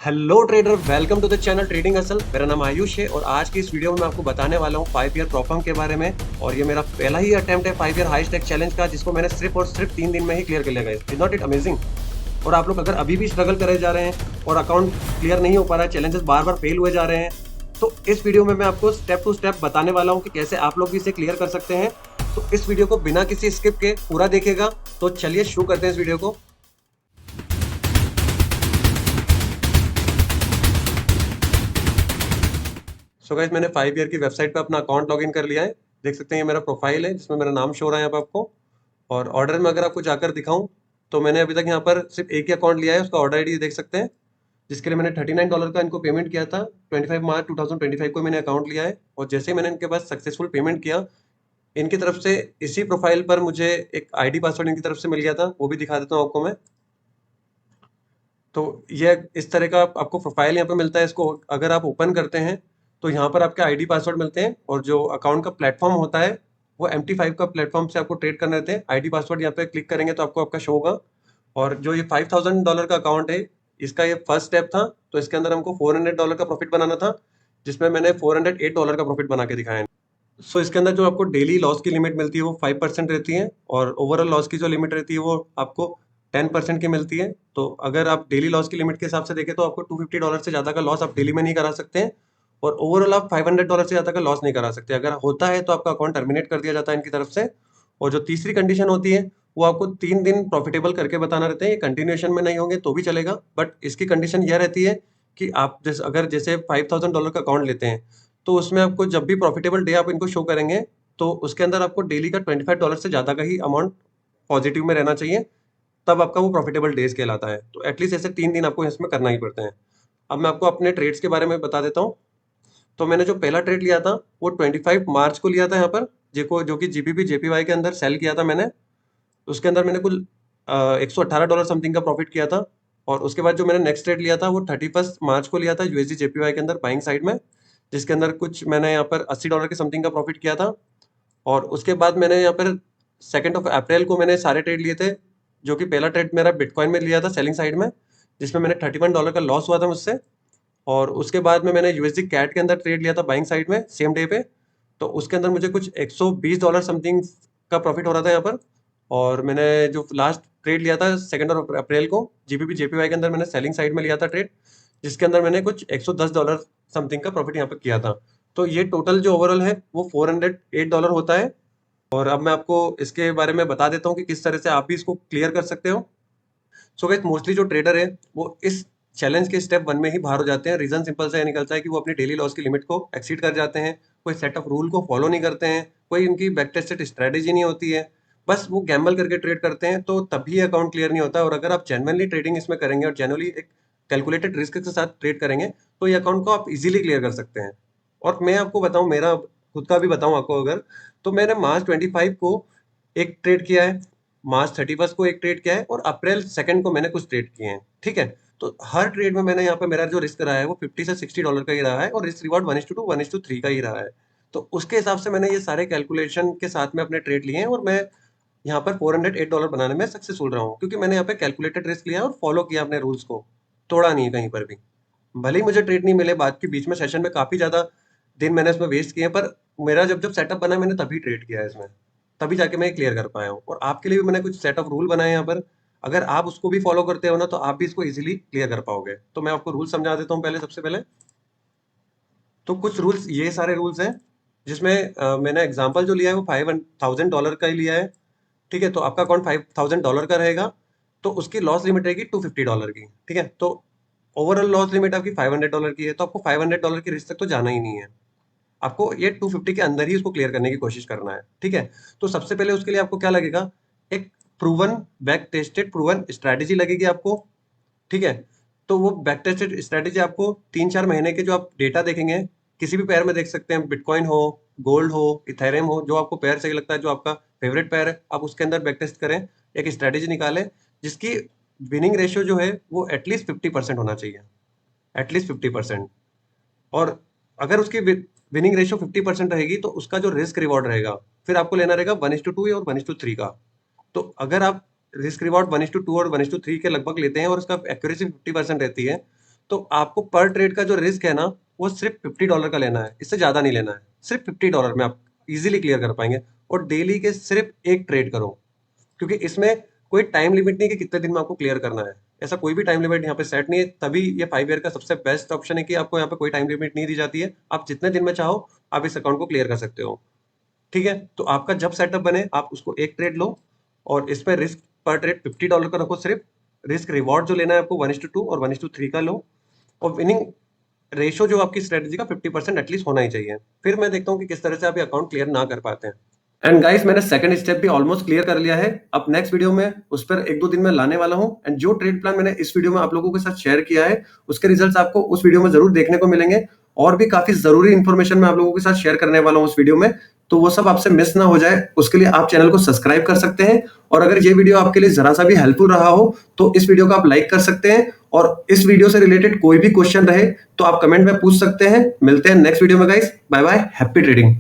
Hello trader, welcome to the channel trading Asal. मेरा नाम आयुष है और आज की इस वीडियो में मैं आपको बताने वाला हूँ 5 ईयर प्रॉफर्म के बारे में। और ये मेरा पहला ही अटेम्प्ट है 5 ईयर हाई स्टेक चैलेंज का, जिसको मैंने सिर्फ और सिर्फ 3 दिन में ही क्लियर कर लिया। Is not it amazing? और आप लोग अगर अभी भी स्ट्रगल करे जा रहे हैं और अकाउंट क्लियर नहीं हो पा रहा है, चैलेंजेस बार बार फेल हुए जा रहे हैं, तो इस वीडियो में मैं आपको स्टेप टू स्टेप बताने वाला हूँ कि कैसे आप लोग भी इसे क्लियर कर सकते हैं। तो इस वीडियो को बिना किसी स्किप के पूरा देखिएगा। तो चलिए शुरू करते हैं इस वीडियो को। सो गाइस, मैंने 5 ईयर की वेबसाइट पे अपना अकाउंट लॉगिन कर लिया है। देख सकते हैं ये मेरा प्रोफाइल है जिसमें मेरा नाम शो हो रहा है यहाँ पे आपको। और ऑर्डर में अगर आपको जाकर दिखाऊं तो मैंने अभी तक यहाँ पर सिर्फ एक ही अकाउंट लिया है, उसका ऑर्डर आईडी देख सकते हैं, जिसके लिए मैंने $39 का इनको पेमेंट किया था। 25 मार्च 2025 को मैंने अकाउंट लिया है और जैसे ही मैंने इनके पास सक्सेसफुल पेमेंट किया, इनकी तरफ से इसी प्रोफाइल पर मुझे एक आईडी पासवर्ड इनकी तरफ से मिल गया था, वो भी दिखा देता हूँ आपको मैं। तो ये इस तरह का आपको प्रोफाइल यहाँ पे मिलता है। इसको अगर आप ओपन करते हैं तो यहाँ पर आपके आईडी पासवर्ड मिलते हैं और जो अकाउंट का प्लेटफॉर्म होता है वो MT5 का प्लेटफॉर्म से आपको ट्रेड करने रहते हैं। आईडी पासवर्ड यहाँ पे क्लिक करेंगे तो आपको आपका शो होगा। और जो ये $5000 का अकाउंट है, इसका ये फर्स्ट स्टेप था। तो इसके अंदर हमको $400 का प्रॉफिट बनाना था, जिसमें मैंने $408 का प्रॉफिट बना के दिखाया है। सो इसके अंदर जो आपको डेली लॉस की लिमिट मिलती है वो 5% रहती है और ओवरऑल लॉस की जो लिमिट रहती है वो आपको 10% की मिलती है। तो अगर आप डेली लॉस की लिमिट के हिसाब से देखें तो आपको $250 से ज़्यादा का लॉस आप डेली में नहीं करा सकते हैं और ओवरऑल आप $500 से ज़्यादा का लॉस नहीं करा सकते। अगर होता है तो आपका अकाउंट टर्मिनेट कर दिया जाता है इनकी तरफ से। और जो तीसरी कंडीशन होती है वो आपको 3 दिन प्रॉफिटेबल करके बताना रहता है। ये कंटिन्यूएशन में नहीं होंगे तो भी चलेगा, बट इसकी कंडीशन यह रहती है कि आप जैसे $5000 का अकाउंट लेते हैं तो उसमें आपको जब भी प्रॉफिटेबल डे आप इनको शो करेंगे तो उसके अंदर आपको डेली का $25 से ज़्यादा का ही अमाउंट पॉजिटिव में रहना चाहिए, तब आपका वो प्रॉफिटेबल डेज कहलाता है। तो एटलीस्ट ऐसे 3 दिन आपको इसमें करना ही पड़ते हैं। अब मैं आपको अपने ट्रेड्स के बारे में बता देता हूँ। तो मैंने जो पहला ट्रेड लिया था वो 25 मार्च को लिया था यहाँ पर, जो कि जीबीपी जेपीवाई के अंदर सेल किया था मैंने। उसके अंदर मैंने कुल $118 समथिंग का प्रॉफिट किया था। और उसके बाद जो मैंने नेक्स्ट ट्रेड लिया था वो 31 मार्च को लिया था यूएसडी जेपीवाई के अंदर बाइंग साइड में, जिसके अंदर कुछ मैंने यहाँ पर $80 के समथिंग का प्रॉफिट किया था। और उसके बाद मैंने यहाँ पर 2 अप्रैल को मैंने सारे ट्रेड लिए थे, जो कि पहला ट्रेड मेरा बिटकॉइन में लिया था सेलिंग साइड में, जिसमें मैंने $31 का लॉस हुआ था मुझसे। और उसके बाद में मैंने यूएसडी कैट के अंदर ट्रेड लिया था बाइंग साइड में सेम डे पे। तो उसके अंदर मुझे कुछ $120 समथिंग का प्रॉफिट हो रहा था यहाँ पर। और मैंने जो लास्ट ट्रेड लिया था 2 अप्रैल को जीबीपी जेपीवाई के अंदर मैंने सेलिंग साइड में लिया था ट्रेड, जिसके अंदर मैंने कुछ $110 समथिंग का प्रॉफिट यहाँ पर किया था। तो ये टोटल जो ओवरऑल है वो $408 होता है। और अब मैं आपको इसके बारे में बता देता हूँ कि किस तरह से आप भी इसको क्लियर कर सकते हो। सो गाइस, मोस्टली जो ट्रेडर है वो इस चैलेंज के स्टेप 1 में ही बाहर हो जाते हैं। रीजन सिंपल सा ये निकलता है कि वो अपनी डेली लॉस की लिमिट को एक्सीड कर जाते हैं, कोई सेट ऑफ रूल को फॉलो नहीं करते हैं, कोई उनकी बैक टेस्टेड स्ट्रेटेजी नहीं होती है, बस वो गैम्बल करके ट्रेड करते हैं। तो तभी अकाउंट क्लियर नहीं होता। और अगर आप जेन्युइनली ट्रेडिंग इसमें करेंगे और जेन्युइनली एक कैलकुलेटेड रिस्क के साथ ट्रेड करेंगे तो ये अकाउंट को आप इजीली क्लियर कर सकते हैं। और मैं आपको बताऊं, मेरा खुद का भी बताऊं आपको अगर, तो मैंने मार्च 25 को एक ट्रेड किया है, मार्च 31 को एक ट्रेड किया है और अप्रैल 2 को मैंने कुछ ट्रेड किए हैं। ठीक है, तो हर ट्रेड में मैंने यहाँ पे मेरा जो रिस्क रहा है वो $50 से $60 का ही रहा है और रिस्क रिवॉर्ड 1:2 1:3 का ही रहा है। तो उसके हिसाब से मैंने ये सारे कैलकुलेशन के साथ में अपने ट्रेड लिए हैं और मैं यहाँ पर $408 बनाने में सक्सेसफुल रहा हूँ, क्योंकि मैंने यहाँ पे कैलकुलेटेड रिस्क लिया और फॉलो किया अपने रूल्स को, तोड़ा नहीं है कहीं पर भी। भले ही मुझे ट्रेड नहीं मिले, बाद के बीच में सेशन में काफी ज्यादा दिन मैंने इसमें वेस्ट किए, पर मेरा जब जब सेटअप बना मैंने तभी ट्रेड किया है इसमें, तभी जाके मैं क्लियर कर पाया हूँ। और आपके लिए भी मैंने कुछ सेट ऑफ रूल बनाए यहाँ पर, अगर आप उसको भी फॉलो करते हो ना तो आप भी इसको इजीली क्लियर कर पाओगे। तो मैं आपको रूल समझा देता हूँ पहले, सबसे पहले तो कुछ रूल्स, ये सारे रूल्स हैं जिसमें मैंने एग्जांपल जो लिया है वो $5000 का ही लिया है। ठीक है, तो आपका अकाउंट $5000 का रहेगा तो उसकी लॉस लिमिट रहेगी $250 की। ठीक है, तो ओवरऑल लॉस लिमिट आपकी $500 की है, तो आपको $500 की रिस्क तक तो जाना ही नहीं है। आपको ये 250 के अंदर ही उसको क्लियर करने की कोशिश करना है। ठीक है, तो सबसे पहले उसके लिए आपको क्या लगेगा, एक proven, back tested proven strategy लगेगी आपको। ठीक है, तो वो बैक टेस्टेड स्ट्रैटेजी आपको 3-4 महीने के जो आप डेटा देखेंगे, किसी भी पेयर में देख सकते हैं, बिटकॉइन हो, गोल्ड हो, इथेरियम हो, जो आपको पेयर सही लगता है, जो आपका फेवरेट पेयर है, आप उसके अंदर बैक टेस्ट करें, एक स्ट्रैटेजी निकालें जिसकी विनिंग रेशियो जो है वो एटलीस्ट 50% होना चाहिए, एटलीस्ट 50%। और अगर उसकी विनिंग रेशियो 50% रहेगी तो उसका जो रिस्क रिवॉर्ड रहेगा फिर आपको लेना रहेगा 1:2 और 1:3 का। तो अगर आप रिस्क रिवॉर्ड 1:2 और 1:3 के लगभग लेते हैं और उसका एक्यूरेसी 50% रहती है, तो आपको पर ट्रेड का जो रिस्क है ना, वो सिर्फ $50 का लेना है, इससे ज़्यादा नहीं लेना है। सिर्फ $50 में आप इज़िली क्लियर कर पाएँगे और डेली के सिर्फ 1 ट्रेड करो, क्योंकि इसमें कोई टाइम लिमिट नहीं है कि कितने दिन में आपको क्लियर करना है। ऐसा कोई भी टाइम लिमिट यहाँ पे सेट नहीं है, तभी ये 5 ईयर का सबसे बेस्ट ऑप्शन है कि आपको यहाँ पे कोई टाइम लिमिट नहीं दी जाती है। आप जितने दिन में चाहो, आप इस अकाउंट को क्लियर कर सकते हो। ठीक है? तो आपका जब सेटअप बने, आप उसको 1 ट्रेड लो और इस पे रिस्क पर ट्रेड $50 का रखो सिर्फ। रिस्क रिवॉर्ड जो लेना है आपको 1:2 और 1:3 का लो और विनिंग रेशियो जो आपकी स्ट्रेटजी का 50% एटलीस्ट होना ही चाहिए। फिर मैं देखता हूँ कि किस तरह से आप ये अकाउंट क्लियर ना कर पाते हैं। एंड गाइस, मैंने सेकंड स्टेप भी ऑलमोस्ट क्लियर कर लिया है। अब नेक्स्ट वीडियो में उस पर 1-2 दिन में लाने वाला हूं। एंड जो ट्रेड प्लान मैंने इस वीडियो में आप लोगों के साथ शेयर किया है, उसके रिजल्ट्स आपको उस वीडियो में जरूर देखने को मिलेंगे। और भी काफी जरूरी इंफॉर्मेशन मैं आप लोगों के साथ शेयर करने वाला हूं उस वीडियो में, तो वो सब आपसे मिस ना हो जाए, उसके लिए आप चैनल को सब्सक्राइब कर सकते हैं। और अगर ये वीडियो आपके लिए जरा सा भी हेल्पफुल रहा हो तो इस वीडियो को आप लाइक कर सकते हैं। और इस वीडियो से रिलेटेड कोई भी क्वेश्चन रहे तो आप कमेंट में पूछ सकते हैं। मिलते हैं नेक्स्ट वीडियो में guys. Bye bye, happy trading.